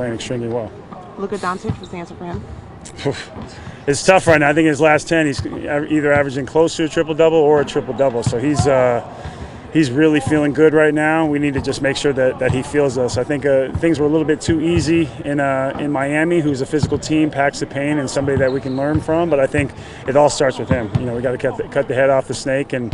playing extremely well. Luka Doncic was the answer for him. It's tough right now. I think his last 10, he's either averaging close to a triple-double or a triple-double. So he's really feeling good right now. We need to just make sure that he feels us. I think things were a little bit too easy in Miami, who's a physical team, packs the pain, and somebody that we can learn from. But I think it all starts with him. We got to cut the head off the snake and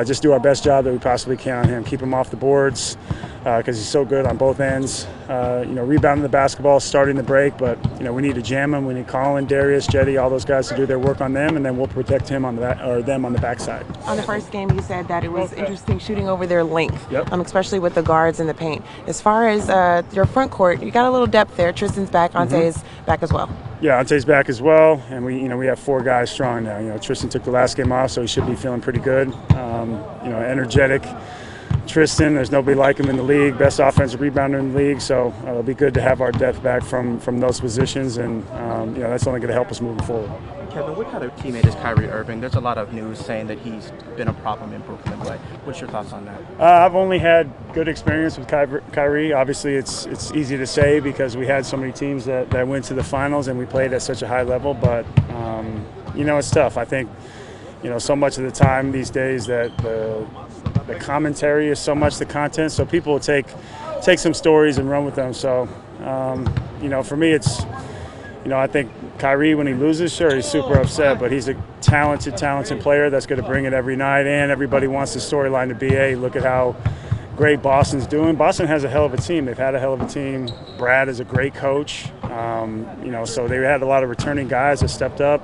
just do our best job that we possibly can on him. Keep him off the boards because he's so good on both ends. Rebounding the basketball, starting the break, but we need to jam him. We need Colin, Darius, Jetty, all those guys to do their work on them, and then we'll protect him on them on the backside. On the first game, you said that it was interesting shooting over their length, yep. Especially with the guards in the paint. As far as your front court, you got a little depth there. Tristan's back, Ante's back as well. Yeah, Ante's back as well, and we have 4 guys strong now. Tristan took the last game off, so he should be feeling pretty good. Energetic. Tristan, there's nobody like him in the league, best offensive rebounder in the league, so it'll be good to have our depth back from those positions, and that's only going to help us moving forward. Kevin, what kind of teammate is Kyrie Irving? There's a lot of news saying that he's been a problem in Brooklyn, but what's your thoughts on that? I've only had good experience with Kyrie. Obviously, it's easy to say because we had so many teams that went to the finals and we played at such a high level, but it's tough. I think so much of the time these days that the commentary is so much the content, so people will take some stories and run with them. So for me, it's I think Kyrie, when he loses, sure, he's super upset, but he's a talented player that's going to bring it every night, and everybody wants the storyline to be, hey, look at how great Boston's doing. Boston has a hell of a team. They've had a hell of a team. Brad is a great coach. So they had a lot of returning guys that stepped up.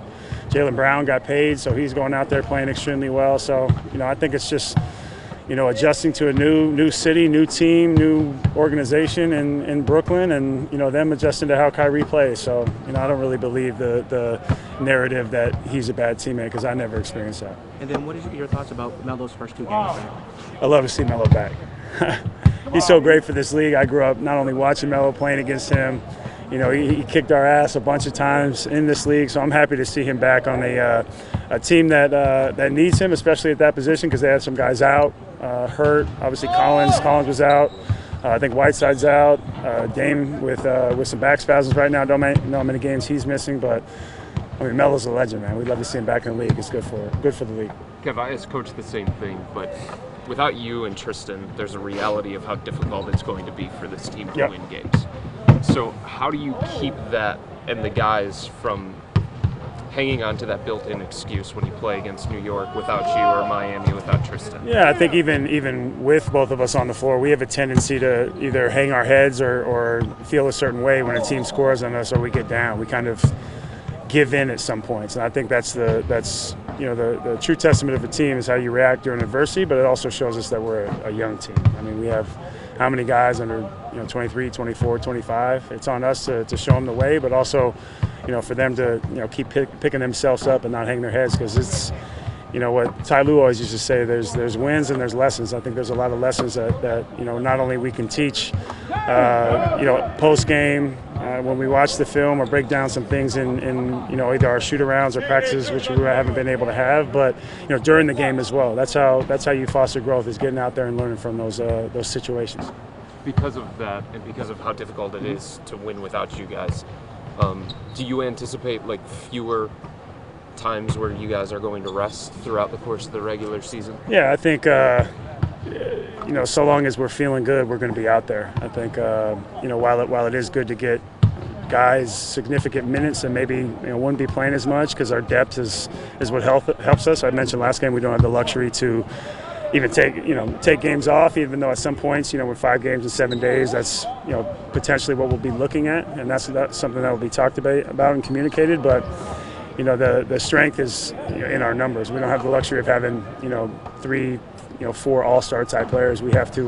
Jaylen Brown got paid, so he's going out there playing extremely well. So, I think it's just, adjusting to a new city, new team, new organization in Brooklyn, and, them adjusting to how Kyrie plays. So, I don't really believe the narrative that he's a bad teammate because I never experienced that. And then what is your thoughts about Melo's first 2 games? I love to see Melo back. He's so great for this league. I grew up not only watching Melo, playing against him. He kicked our ass a bunch of times in this league, so I'm happy to see him back on a team that needs him, especially at that position because they had some guys out, hurt. Obviously, Collins was out. I think Whiteside's out. Dame with some back spasms right now. Don't know how many games he's missing, but Melo's a legend, man. We'd love to see him back in the league. It's good for the league. Kev, I asked Coach the same thing, but without you and Tristan, there's a reality of how difficult it's going to be for this team to win games. So how do you keep that and the guys from hanging on to that built-in excuse when you play against New York without you or Miami without Tristan? Yeah, I think even with both of us on the floor, we have a tendency to either hang our heads or feel a certain way when a team scores on us or we get down. We kind of give in at some points, and I think that's the true testament of a team is how you react during adversity, but it also shows us that we're a young team. We have how many guys under 23, 24, 25. It's on us to show them the way, but also for them to keep picking themselves up and not hang their heads, because it's what Ty Lue always used to say, there's wins and there's lessons. I think there's a lot of lessons that not only we can teach post game when we watch the film or break down some things in either our shoot-arounds or practices, which we haven't been able to have, but during the game as well. That's how you foster growth, is getting out there and learning from those situations. Because of that, and because of how difficult it is to win without you guys, do you anticipate fewer times where you guys are going to rest throughout the course of the regular season? Yeah, I think so long as we're feeling good, we're going to be out there. I think while it is good to get guys significant minutes and maybe wouldn't be playing as much because our depth is what helps us. I mentioned last game we don't have the luxury to even take games off, even though at some points with 5 games in 7 days, that's potentially what we'll be looking at, and that's something that will be talked about and communicated. But the strength is in our numbers. We don't have the luxury of having 3, 4 all-star type players. We have to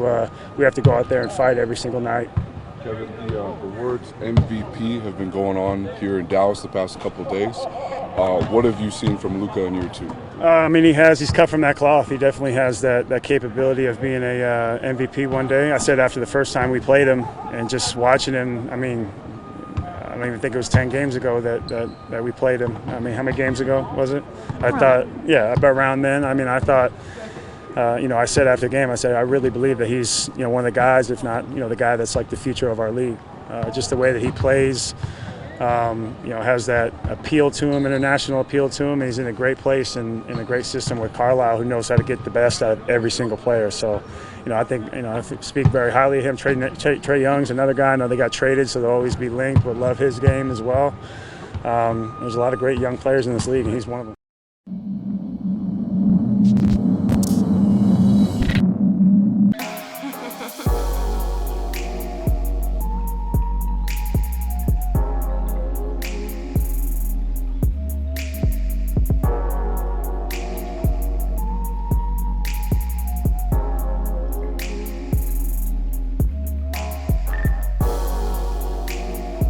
go out there and fight every single night. Kevin, the words MVP have been going on here in Dallas the past couple of days. What have you seen from Luka in year 2? He's cut from that cloth. He definitely has that capability of being a MVP one day. I said after the first time we played him and just watching him, I don't even think it was 10 games ago that we played him. How many games ago was it? About around then. I thought, I said after the game, I really believe that he's, one of the guys, if not, the guy that's like the future of our league. just the way that he plays. Has that appeal to him, international appeal to him. He's in a great place and in a great system with Carlisle, who knows how to get the best out of every single player. So, I think, I speak very highly of him. Trae Young's another guy. I know they got traded, so they'll always be linked, but love his game as well. There's a lot of great young players in this league, and he's one of them.